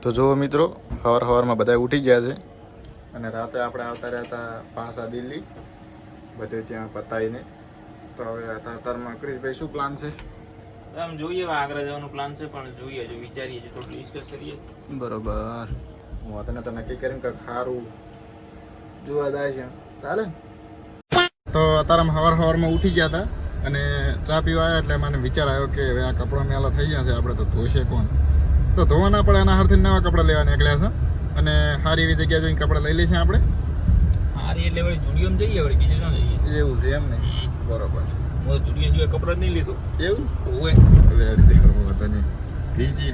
તો જો મિત્રો સવારમાં બધા ઉઠી ગયા છે અને રાતે આપણે આવતા રહેતા પાછા દિલ્હી બધે ત્યાં પતાવીને. તો હવે અત્યારમાં ક્રિશભાઈ શું પ્લાન છે? આમ જોઈએ આગ્રા જવાનો પ્લાન છે, પણ જોઈએ જો વિચારીએ છે, થોડું ડિસ્કસ કરીએ. બરોબર. હું તને તો નક્કી કરીને કંઈક સારું જોવા જાય છે, ચાલે ને? તો અત્યારે સવારમાં ઉઠી ગયા હતા અને ચા પીવા આવ્યા એટલે મને વિચાર આવ્યો કે હવે આ કપડાં મેલા થઈ ગયા છે, આપણે તો ધોશે કોણ? તો ધોવા ના પડે એના હાથથી નવા કપડાં લેવા નીકળ્યા છે અને સારી એવી જગ્યા જોઈને કપડાં લઈ લઈશું આપણે. સારી એટલે વળી જુડિયોમાં જઈએ, વળી બીજે ન જઈએ. એવું છે એમ ને? બરોબર. હું જુડિયો સિવાય કપડાં જ નહીં લીધું. એવું ઓવે રેડી દેખો તને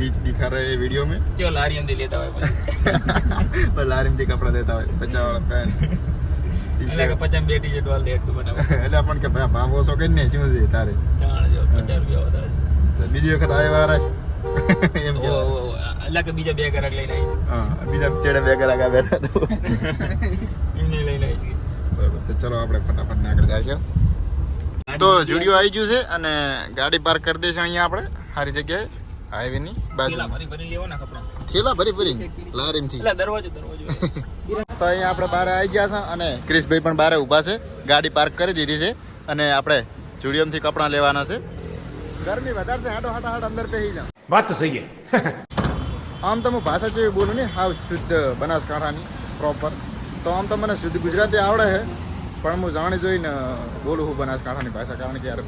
રીચ દિખા રહે वीडियो में. ચલો લારીએમથી લેતા હોય પછી. पर लारीमથી કપડાં લેતા હોય 50 વાળા પેન્ટ એટલે કે 50 બે ટી-શર્ટ વાળ લે એટલું બનાવે. એટલે પણ કે ભાઈ ભાવ ઓછો કરીને શું છે તારે? જાણ જો 50 રૂપિયા વધારે. બીજી વખત આવ્યા વાળા એમ કે એટલે કે બીજા બે ગ્રાહક લઈને આવી. હા, બીજા ચેડે બે ગ્રાહક આ બેઠા તો એમને લઈને આવી. બરોબર. તો ચલો આપણે ફટાફટ નીકળી જાય છે. તો જુડિયો આવી ગયું છે અને ગાડી પાર્ક કરી દઈશું અહીંયા આપણે સારી જગ્યાએ હાઈવેની બાજુ. ભરી લેવાના કપડાં. થેલા ભરી લારીમથી. એટલે દરવાજો તો અહીંયા આપણે બહાર આવી ગયા છે અને ક્રિશભાઈ પણ બહાર ઊભા છે. ગાડી પાર્ક કરી દીધી છે અને આપણે જુડિયોમાંથી કપડાં લેવાના છે. ગરમી વધારે છે, હાટ અંદર પહેરી જાવ. વાત તો સહી હે. આમ તો હું ભાષા જેવી બોલું ને હાવ શુદ્ધ બનાસકાંઠાની પ્રોપર. તો આમ તો મને શુદ્ધ ગુજરાતી આવડે છે, પણ હું જાણી જોઈને બોલું છું બનાસકાંઠાની ભાષા, કારણ કે યાર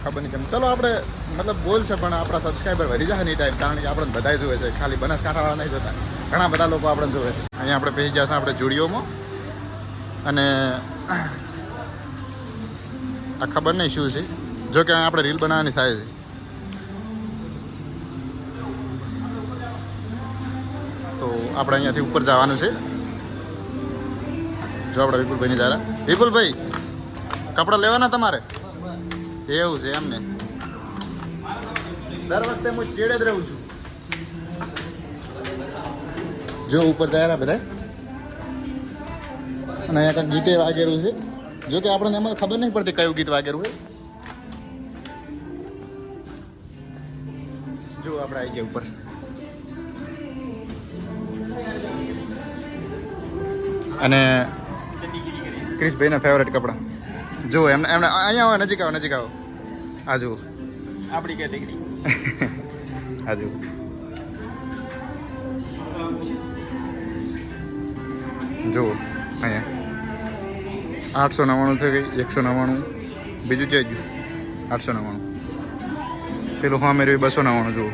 ખબર નહીં કેમ. ચલો આપણે મતલબ બોલશે પણ આપણા સબસ્ક્રાઈબર વધી જાય ને ટાઈમ, કારણ કે આપણને બધાય જોવે છે, ખાલી બનાસકાંઠાવાળા નહીં જોતા, ઘણા બધા લોકો આપણને જોવે છે. અહીંયા આપણે પહેરી જશે આપણે જુડિયોમાં અને આ ખબર નહીં શું છે, જો કે આપણે રીલ બનાવવાની થાય છે. તો આપણે અહીંયાથી ઉપર જવાનું છે. જો આપણે વિપુલભાઈની દારા. વિપુલભાઈ કપડાં લેવાના તમારે? એવું છે એમને? દર વખતે હું ચેડે જ રહું છું. જો ઉપર જાય બધા અને અહીંયા કંઈક ગીતે વાગેલું છે, જો કે આપણને એમાં ખબર નહીં પડતી કયું ગીત વાગેલું હોય. જો આપણે આવી ગયા ઉપર. અને ક્રિશભાઈના ફેવરેટ કપડાં જુઓ એમને અહીંયા આવો, નજીક આવો. આ જુઓ આપણી કેટેગરી. આ જુઓ જુઓ અહીંયા 899 થઈ ગઈ, 199. બીજું જઈ ગયું 899. પેલું હા મેળવી 299. જુઓ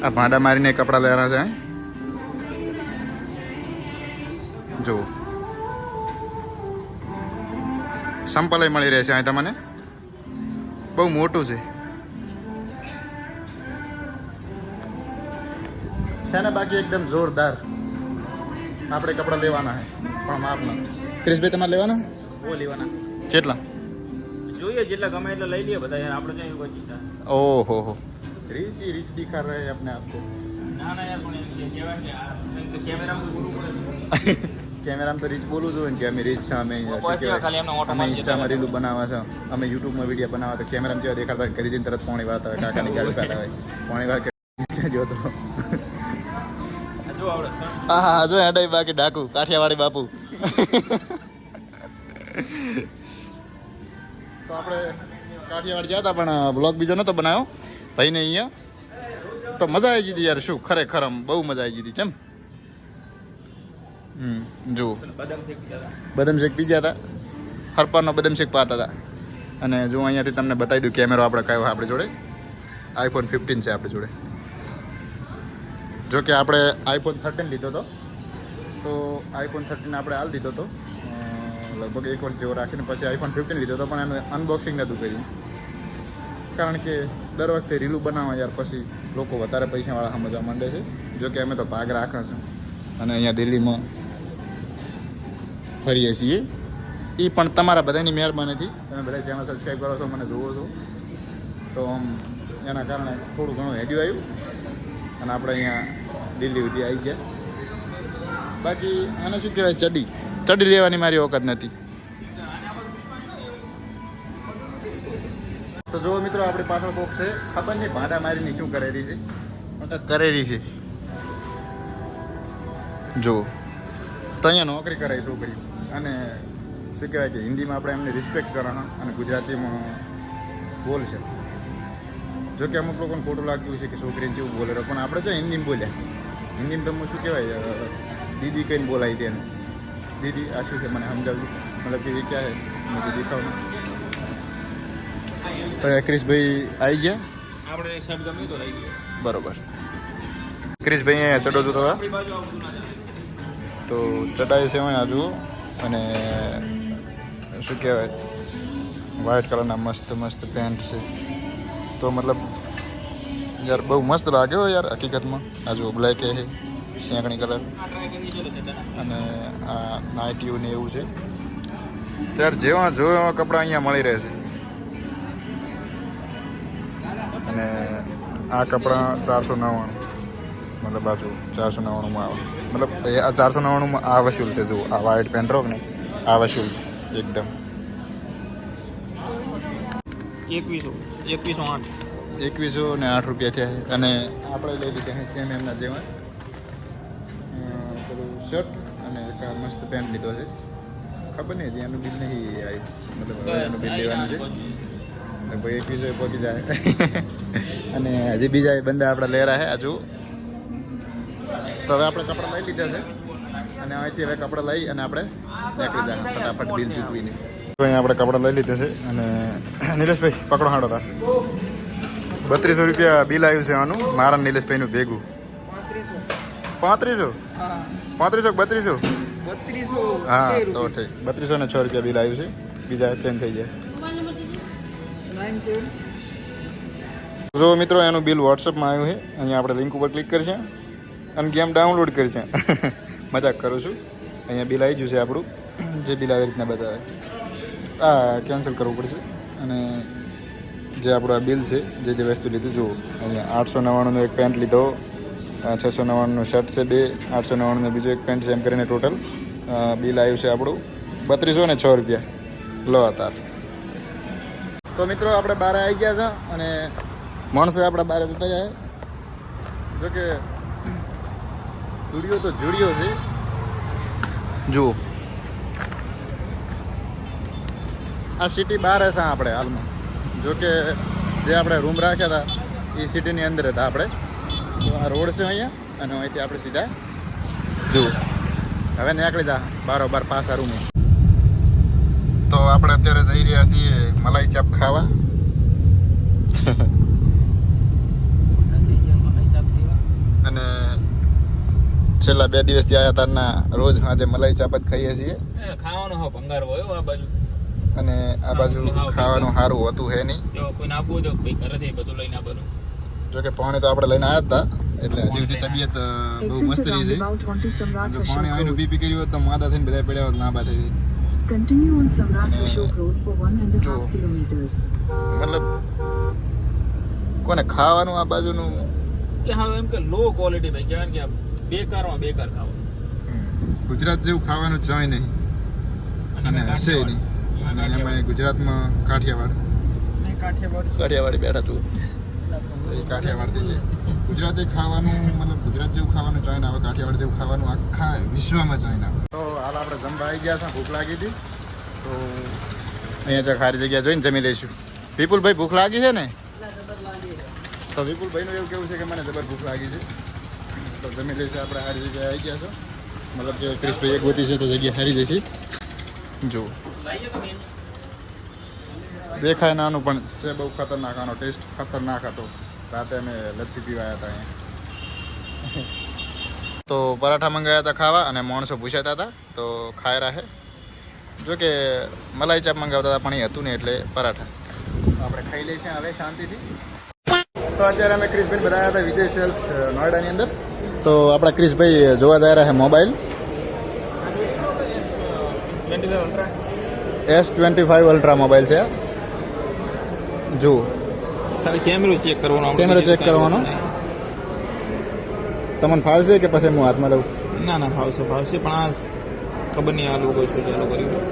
આ ભાંડા મારીને કપડાં લેવાના છે. જુઓ સંપલ મળી રહેશે અહીં તમને, બહુ મોટું છે ને. બાકી એકદમ જોરદાર આપણે કપડાં લેવાના છે, પણ માપના. ક્રિશભાઈ તમારે લેવાના? ઓ લેવાના. કેટલા જોઈએ જેટલા ગમે એટલા લઈ લઈએ બધા. આપણે ક્યાં કોઈ ચિંતા. ઓહો હો, રીચ દિખા રહે अपने आप को. ના યાર, પણ એમ કહેવાય કે કેમેરામાં બોલવું પડે. કેમેરામાં તો રીચ બોલવું જોઈએ ને કે અમે રીચ છે, અમે ઇન્સ્ટામાં રીલું બનાવવા છે, અમે યુટ્યુબમાં વિડીયો બનાવવા. તો કેમેરામાં જેવા દેખાડતા હોય કરી દઈને તરત પોણી વાળતા હોય, કાકાની ગાડી કાઢતા હોય પોણી વાળ જોતો. હા જો હેડાઈ બાકી ડાકુ કાઠિયાવાડી બાપુ. તો આપણે કાઠિયાવાડ ગયા હતા પણ બ્લોગ બીજો નતો બનાવ્યો ભાઈને અહીંયા. તો મજા આવી ગઈ યાર, શું ખરેખર બહુ મજા આવી ગઈ કેમ. જુઓ બદામ શેક પી ગયા હતા, હરપારનો બદામ શેક પાતા હતા. અને જો અહીંયાથી તમને બતાવી દઉં કેમેરો આપણે કયો આપણી જોડે iPhone 15 છે આપણી જોડે. જો કે આપણે iPhone 13 લીધો હતો, તો iPhone 13 આપણે હાલ દીધો હતો લગભગ 1 વર્ષ જેવો રાખીને. પછી iPhone 15 લીધો હતો, પણ એનું અનબોક્સિંગ નહોતું કર્યું, કારણ કે દર વખતે રીલું બનાવવા યાર પછી લોકો વધારે પૈસાવાળા સમજવા માંડે છે. જો કે અમે તો ભાગ રાખે છે અને અહીંયા દિલ્હીમાં ફરીએ છીએ. એ પણ તમારા બધાની મહેરબાનીથી, તમે બધા ચેનલ સબસ્ક્રાઈબ કરો છો, મને જુઓ છો, તો આમ એના કારણે થોડું ઘણું હેડ્યું આવ્યું અને આપણે અહીંયા દિલ્હી સુધી આવી ગયા. બાકી આને શું કહેવાય, ચડી લેવાની મારી વખત નથી. તો જો મિત્રો આપણી પાછળ કોક છે, ખબર નહીં ભાડા મારીને શું કરેલી છે. કરેલી છે જો. તો અહીંયા નોકરી કરાય છોકરી અને શું કહેવાય કે હિન્દીમાં આપણે એમને રિસ્પેક્ટ કરવાના અને ગુજરાતીમાં બોલશે. જો કે અમુક લોકોને ખોટું લાગતું છે કે છોકરીને જેવું બોલે પણ આપણે જો હિન્દીમાં બોલ્યા. હિન્દીમાં તમે શું કહેવાય દીદી કહીને બોલાવી દે ને દીદી આ શું છે મને સમજાવજો મતલબ કે એ ક્યાં છે મુझे દેખાવ. તો ક્રિશભાઈ આવી ગયા આપણે એક સાઈડ ગમ્યું તો લઈ ગયો. બરોબર. ક્રિશભાઈ અહીંયા ચડો જોતા હતા આપણી બાજુ આવતું ના ચાલે. તો ચડાઈ છે અહીંયા જુઓ અને શું કહેવાય વ્હાઇટ કલરના મસ્ત મસ્ત પેન્ટ છે. તો મતલબ યાર બહુ મસ્ત લાગે હો યાર હકીકતમાં. આ જુઓ બ્લેક છે શેંકણી કલર આ ટ્રાય કરી જો તો અને આ નાઇટીયું ને એવું છે. ત્યારે જેવા જો એવા કપડાં અહીંયા મળી રહેશે. અને આ કપડાં 499 મતલબ બાજુ 499માં આવે મતલબ આ 499માં આ વસૂલ છે. જુઓ આ વ્હાઇટ પેન્ટ રોક ને આ વસૂલ છે એકદમ. 2108 રૂપિયા થયા છે. અને આપણે લઈ લીધા છે સેમ એમના જેવા પેલું શર્ટ અને એક આ મસ્ત પેન્ટ લીધો છે. ખબર નહીં હજી એનું બિલ નહીં આવ્યું મતલબ હવે એનું બિલ લેવાનું છે. ભાઈ 2100 પહોંચી જાય. અને હજી બીજા એ બંદા આપણે લેરા છે હજુ. તો હવે આપણે કપડાં લઈ લીધા છે અને અહીંથી હવે કપડાં લઈ અને આપણે નીકળી જાય ફટાફટ બિલ ચૂકવીને. તો અહીંયા આપણે કપડાં લઈ લીધા છે અને નિલેશભાઈ પકડો હાડો તાર 3200 રૂપિયા બિલ આવ્યું છે આનું મારા નિલેશભાઈનું ભેગું. 3500 હા તો ઠીક 3206 રૂપિયા બિલ આવ્યું છે. બીજા ચેન્જ થઈ જાય. જો મિત્રો એનું બિલ વોટ્સઅપમાં આવ્યું છે. અહીંયા આપણે લિંક ઉપર ક્લિક કરીશું અને ગેમ ડાઉનલોડ કરી છે. મજાક કરું છું. અહીંયા બિલ આવી ગયું છે આપણું જે બિલ આવી રીતના બતાવે. આ કેન્સલ કરવું પડશે અને જે આપણું આ બિલ છે જે વસ્તુ લીધું જુઓ અહીંયા 899નો એક પેન્ટ લીધો 699નું શર્ટ છે 2 899નો બીજો એક પેન્ટ છે એમ કરીને ટોટલ બિલ આવ્યું છે આપણું 3206 રૂપિયા. લો તાર. તો મિત્રો આપણે બહાર આવી ગયા છે અને માણસો આપણે બહાર જતા જાય. જોકે જુડિયો તો જુડિયો છે જુઓ. આ સિટી બહાર હશે આપણે હાલમાં. જોકે જે આપણે રૂમ રાખ્યા હતા એ સિટીની અંદર હતા આપણે. તો આ રોડ છે અહીંયા અને અહીંથી આપણે સીધા જુઓ હવે નીકળી જા બારોબાર પાછા રૂમે. તો આપણે અત્યારે જઈ રહ્યા છીએ મલાઈ ચાપ ખાવા. અને છેલ્લા 2 દિવસથી આવ્યા તારના રોજ આજે મલાઈ ચાપ જ ખાઈએ છીએ. ખાવાનો હો ભંગાર હોય આ બાજુ. અને આ બાજુ ખાવાનું સારું હોતું હે નહીં. જો કોઈને આપવું તો ભાઈ ઘરેથી બધું લઈને આવવાનું. જોકે પાણી તો આપણે લઈને આવ્યા હતા એટલે હજી સુધી તબિયત બહુ મસ્ત રહી છે. જો પાણી આવીને પી કર્યું હોત તો માદા થઈને બધા પડ્યા હોત લાંબા થઈ. Continue on Samrat Ashok Road for 1.5 kilometers. મતલબ કોને ખાવાનું આ બાજુનું કે હા એમ કે લો ક્વોલિટી ભાઈ કહેવાય કે બેકારમાં બેકાર ખાવાનું. ગુજરાત જેવું ખાવાનું જોઈ નહીં અને હશે નહીં. અને એમાં ગુજરાતમાં કાઠિયાવાડી બેઠા તું એ કાઠિયાવાડથી છે. ગુજરાતી ખાવાનું મતલબ ગુજરાત જેવું ખાવાનું જોઈને આવે કાઠિયાવાડ જેવું ખાવાનું આખા વિશ્વમાં જોઈને આવે. તો હાલ આપણે જમવા આવી ગયા છે. ભૂખ લાગી હતી તો અહીંયા જો ખારી જગ્યા જોઈને જમી લઈશું. વિપુલભાઈ ભૂખ લાગી છે ને? તો વિપુલભાઈનું એવું કેવું છે કે મને જબર ભૂખ લાગી છે તો જમી લઈશું. આપણે સારી જગ્યાએ આવી ગયા છો મતલબ કે ક્રિશભાઈ એક ગોતી છે તો જગ્યા હારી જશે. જુઓ દેખાય નાનું પણ છે બહુ ખતરનાક. આનો ટેસ્ટ ખતરનાક હતો. રાતે અમે લચ્છી પીવાયા હતા અહીંયા. તો પરાઠા મંગાવ્યા હતા ખાવા અને માણસો પૂછાતા હતા તો ખાઈ રહે. જો કે મલાઈ ચાપ મંગાવતા હતા પણ એ હતું ને એટલે પરાઠા આપણે ખાઈ લઈશું હવે શાંતિથી. તો અત્યારે અમે ક્રિશભાઈ બધા હતા વિજય સેલ્સ નોઈડાની અંદર. તો આપણા ક્રિશભાઈ જોવા જઈ રહ્યા છે મોબાઈલ S25 અલ્ટ્રા મોબાઈલ છે. જુઓ ખાલી કેમેરો ચેક કરવાનો. કેમેરો ચેક કરવાનો. તમને ફાવશે કે પછી હું હાથમાં લઉં? ના ફાવશે પણ આ ખબર નહીં આ લોકો શું ચાલુ કર્યું.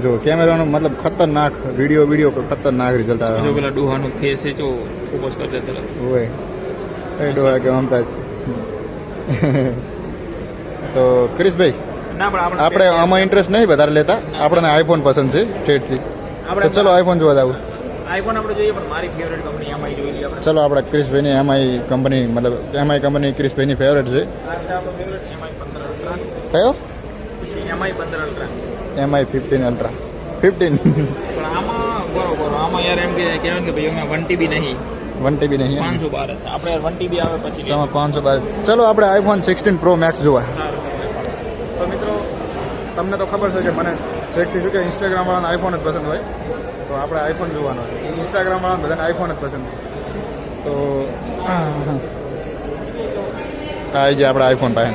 જો કેમેરાનો મતલબ ખતરનાક વિડીયો ખતરનાક રિઝલ્ટ આવે. જો પેલા ડોહાનો ફેસ છે જો ફોકસ કરી દે તરત. હોય ડોહા કે મમતા જ. તો ક્રિશભાઈ ના પણ આપણે આમાં ઇન્ટરેસ્ટ નહીં વધારે લેતા, આપણને આઈફોન પસંદ છે ઠેઠથી. તો ચલો આઈફોન જોવા જાવ. આઈફોન આપણે જોઈએ પણ મારી ફેવરેટ કંપની એમઆઈ જોઈ લઈએ આપણે. ચલો આપણે ક્રિશભાઈની એમઆઈ કંપની મતલબ એમઆઈ કંપની ક્રિશભાઈની ફેવરેટ છે. આ છે આપણો ફેવરેટ એમઆઈ 15 અલ્ટ્રા. કયો? MI 15 ultra. MI 15 ultra 15. પણ આમાં બરોબર આમાં યાર એમ કે કહેવાય ને કે ભાઈ એમાં 1 TB નહીં 1 TB નહીં 512 છે આપણે યાર 1 TB આવે પછી તમે 512. ચલો આપણે આઈફોન 16 પ્રો મેક્સ જોવા. તો મિત્રો તમને તો ખબર છે કે મને જેકથી શું કે ઇન્સ્ટાગ્રામ વાળાને આઈફોન જ પસંદ હોય, તો આપણે આઈફોન જોવાનો છે. ઇન્સ્ટાગ્રામ વાળાને બધાને આઈફોન જ પસંદ છે. તો આ જે આપણે આઈફોન પાસે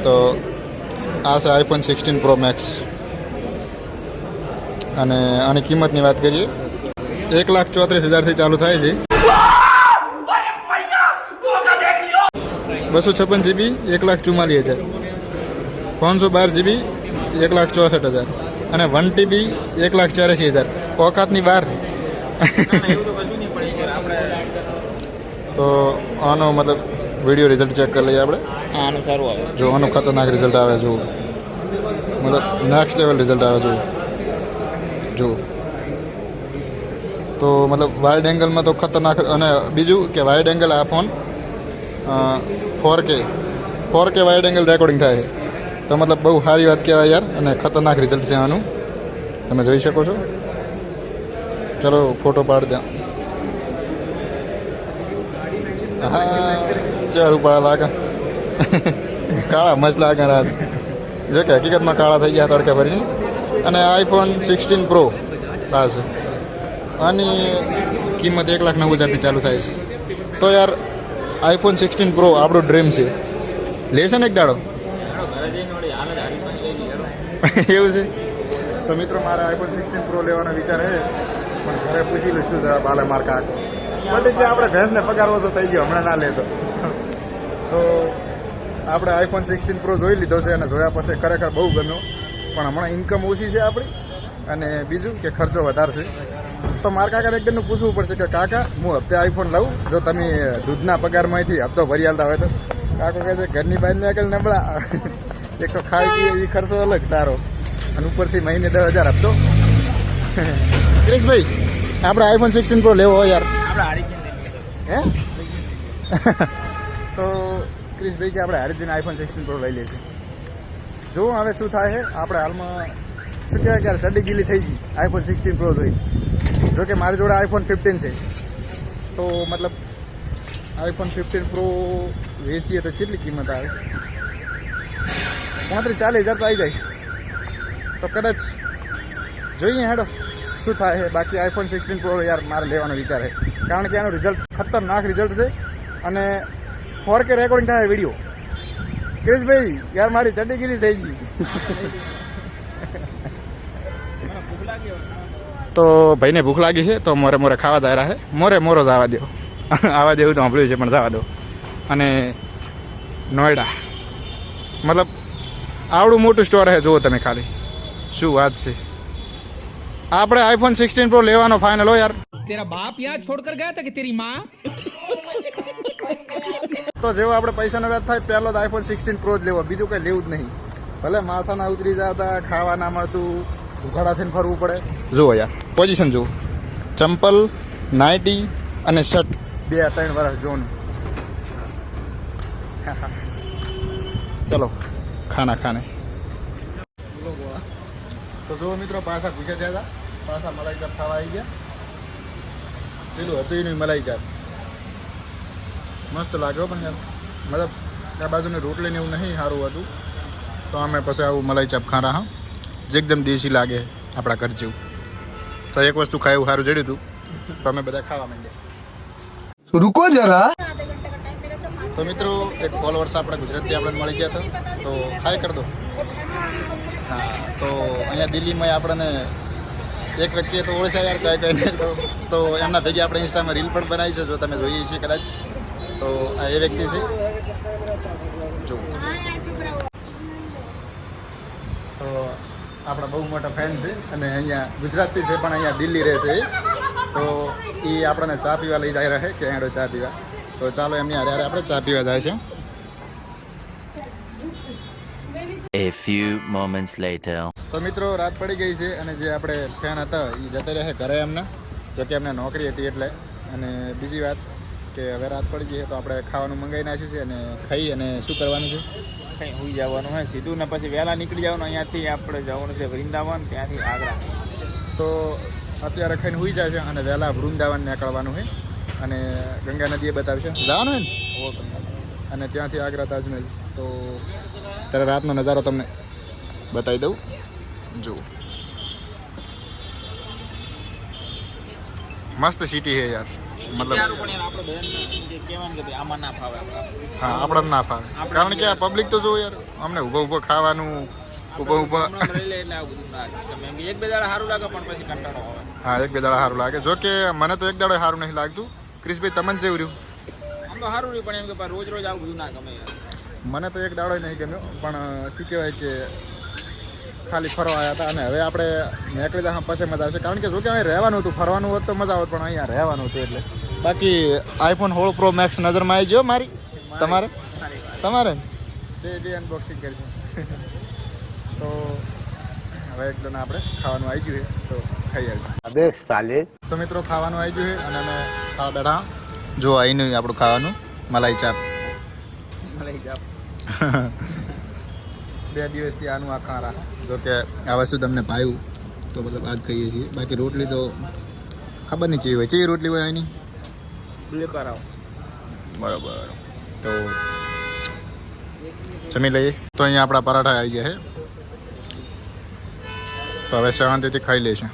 તો આ છે આઈફોન 16 પ્રો મેક્સ અને આની કિંમતની વાત કરીએ 1,34,000થી ચાલુ થાય છે. 256 GB 1,44,000, 512 GB 1,64,000 અને 1 TB 1,84,000. ઓકાતની બહાર. એવું તો કશું નહીં પણ યાર આપણે તો આનો મતલબ વિડીયો રિઝલ્ટ ચેક કરી લઈએ આપણે. આનું સારું આવે. જો આનું ખતરનાક રિઝલ્ટ આવે જો, મતલબ નેક્સ્ટ લેવલ રિઝલ્ટ આવે જો. તો મતલબ વાઇડ એંગલમાં તો ખતરનાક. અને બીજું કે વાઇડ એંગલ આ phone 4K wide angle recording થાય છે. તો મતલબ બહુ સારી વાત કહેવાય યાર, અને ખતરનાક રિઝલ્ટ છે આનું, તમે જોઈ શકો છો. ચલો ફોટો પાડ દે. હા ચાર ઉપાડા લાગે કાળા મસ્ત લાગે રાત, જો કે હકીકતમાં કાળા થઈ ગયા તડકે ભરી. અને આઈફોન 16 પ્રો આ છે, આની કિંમત 1,09,000થી ચાલુ થાય છે. તો યાર આઈફોન 16 પ્રો આપણું ડ્રીમ છે. લેશે ને એક દાડો? ઘરે જઈને વળી હાલ જ હારી પાણી લઈ લઈએ. એવું છે. તો મિત્રો મારે આઈફોન 16 પ્રો લેવાનો વિચાર છે, પણ ઘરે પૂછી લઈશું જવાબ હાલે માર કાક. બટ જે આપણે ભેંસને પગાર ઓછો થઈ ગયો હમણાં ના લેતો. તો આપણે આઈફોન 16 પ્રો જોઈ લીધો છે અને જોયા પછી ખરેખર બહુ ગમ્યો, પણ હમણાં ઇન્કમ ઓછી છે આપણી, અને બીજું કે ખર્ચો વધારે છે. તો મારા કાકાને એકદમનું પૂછવું પડશે કે કાકા હું હપ્તે આઈફોન લઉં, જો તમે દૂધના પગારમાંથી હપ્તો ભરી આલતા હોય તો. કાકો કહે છે ઘરની બહાર નીકળ નબળા, એક તો ખાઈ પીએ એ ખર્ચો અલગ તારો, અને ઉપરથી મહિને 10,000 હપ્તો. ક્રિશભાઈ આપણે આઈફોન 16 પ્રો લેવો હોય યાર, આપણે હારી કેમ લઈ હે? તો ક્રિશભાઈ કે આપણે હારીજીને આઈફોન 16 પ્રો લઈ લઈશું. જો હવે શું થાય છે. આપણે હાલમાં શું કહેવાય કે યાર ચડી ગીલી થઈ ગઈ આઈફોન 16 પ્રો જોઈ. જો કે મારી જોડે આઈફોન 15 છે, તો મતલબ આઈફોન 15 પ્રો વેચીએ તો કેટલી કિંમત આવે? 35,000-40,000 તો આવી જાય. તો કદાચ જોઈએ હેડો શું થાય છે. બાકી આઈફોન 16 પ્રો યાર મારે લેવાનો વિચાર છે, કારણ કે એનું રિઝલ્ટ ખતરનાક રિઝલ્ટ છે, અને 4K રેકોર્ડિંગ થાય વિડીયો. ક્રિશભાઈ યાર મારી ચડ્ડીગીરી થઈ ગઈ. તો ભાઈને ભૂખ લાગી છે, તો મોરે મોરે ખાવા જાય છે. મોરો જ આવવા દો. આવવા દેવું તો સાંભળ્યું છે, પણ જવા દો. અને નોઈડા મતલબ આવડું મોટું સ્ટોર છે, જુઓ તમે ખાલી, શું વાત છે. આપણે આઈફોન 16 પ્રો લેવાનો ફાઇનલ હો યાર. तेरा बाप यहाँ छोड़कर गया था कि तेरी माँ? તો જેવો આપણે પૈસાનો વ્યાજ થાય પહેલો તો આઈફોન 16 પ્રો જ લેવો, બીજું કંઈ લેવું જ નહીં. ભલે માથા ના ઉતરી જતા, ખાવા ના મળતું, ઉઘાડા થઈને ફરવું પડે. જુઓ યાર પોઝિશન જુઓ, ચંપલ, નાઇટી અને શર્ટ 2-3 વર્ષ જોન. ચલો ખાના ખાને. તો જુઓ મિત્રો પાછા પૂછે ત્યાં પાછા મલાઈ ચાપ ખાવા આવી ગયા. પેલું હતું એનું મલાઈ ચાપ મસ્ત લાગ્યો, પણ યાર મતલબ આ બાજુની રોટલીને એવું નહીં સારું હતું, તો અમે પછી આવું મલાઈ ચાપ ખા હા, જે એકદમ દેશી લાગે આપણા ઘર જેવું. તો એક વસ્તુ ખાયું સારું જડ્યું હતું, તો અમે બધા ખાવા માંડ્યા. रुको जरा. તો મિત્રો એક ફોલોઅર્સ આપણા ગુજરાતથી આપણે મળી ગયા હતા, તો હાય કરી દો. હા, તો અહીંયા દિલ્હીમાં આપણને એક વ્યક્તિએ તો ઓળખ્યા યાર કઈ કઈને, તો એમના ભેગી આપણે ઇન્સ્ટામાં રીલ પણ બનાવી છે, જો તમે જોઈએ છીએ કદાચ. તો આ એ વ્યક્તિ છે જો. તો આપણા બહુ મોટા ફેન છે, અને અહીંયા ગુજરાતથી છે પણ અહીંયા દિલ્હી રહે છે. તો એ આપણને ચા પીવા લઈ જાય રહે કે એડો ચા પીવા. તો ચાલો એમની હારે હારે આપણે ચા પીવા જાય છે. A few moments later. તો મિત્રો રાત પડી ગઈ છે અને જે આપણે ફેન હતા એ જતા રહે ઘરે એમના, જો કે એમને નોકરી હતી એટલે. અને બીજી વાત કે હવે રાત પડી ગઈ તો આપણે ખાવાનું મંગાવી નાખ્યું છે અને ખાઈ અને શું કરવાનું છે, કંઈ હોઈ જવાનું હોય સીધું ને પછી વહેલા નીકળી જવાનું. અહીંયાથી આપણે જવાનું છે વૃંદાવન, ત્યાંથી આગ્રા. તો અત્યારે ખાઈને હોઈ જાય છે અને વહેલા વૃંદાવન નીકળવાનું છે અને ગંગા નદીએ બતાવશે જવાનું હોય ને, અને ત્યાંથી આગ્રા તાજમહેલ. તો ત્યારે રાતનો નજારો તમને બતાવી દઉં. જુઓ મસ્ત સિટી છે યાર, મતલબ સારું પણ યાર આપણે બધાને જે કહેવાનું કે ભાઈ આમાં ના ફાવે આપણે. હા આપણને ના ફાવે, કારણ કે આ પબ્લિક તો જો યાર અમને ઊભો ઊભો ખાવાનું ઊભા હમણાં લઈ લે એટલે આવું બધું ના ગમે. એમ કે એક બે દાડા સારું લાગે પણ પછી કંટાળો આવે. હા એક બે દાડા સારું લાગે. જો કે મને તો એક દાડો સારું નહીં લાગતું. ક્રિશભાઈ તમને જેવું રહ્યું? આમ તો સારું નહીં પણ એમ કે રોજ રોજ આવું બધું ના ગમે યાર. મને તો એક દાડો નહીં ગમ્યો, પણ શું કહેવાય કે ખાલી ફરવા આવ્યા હતા અને હવે આપણે નીકળી જાય પછી મજા આવશે. કારણ કે જો કે અહીં રહેવાનું હતું, ફરવાનું હોત તો મજા આવત, પણ અહીંયા રહેવાનું હતું એટલે. બાકી આઈફોન 16 Pro Max નજરમાં આવી ગયો મારી? તમારે જે અનબોક્સિંગ કરીશું. તો હવે એકદમ આપણે ખાવાનું આવી ગયું છે તો ખાઈ આવીશું. अबे साले. તો મિત્રો ખાવાનું આવી ગયું છે અને અમે ખાવા બેઠા. જો અહીંનું આપણું ખાવાનું મલાઈ ચાપ. લઈ જાવ 2 દિવસથી આનું આ ખારા. જો કે આ વસ્તુ તમને ભાવ્યું તો મતલબ આજ ખાઈએ છીએ. બાકી રોટલી તો ખબર નહીં ચી હોય. ચી રોટલી હોય એની? બે કરાવો. બરાબર. તો જમી લઈએ. તો અહીંયા આપણા પરાઠા આવી ગયા છે, તો હવે શાંતિથી ખાઈ લઈશું.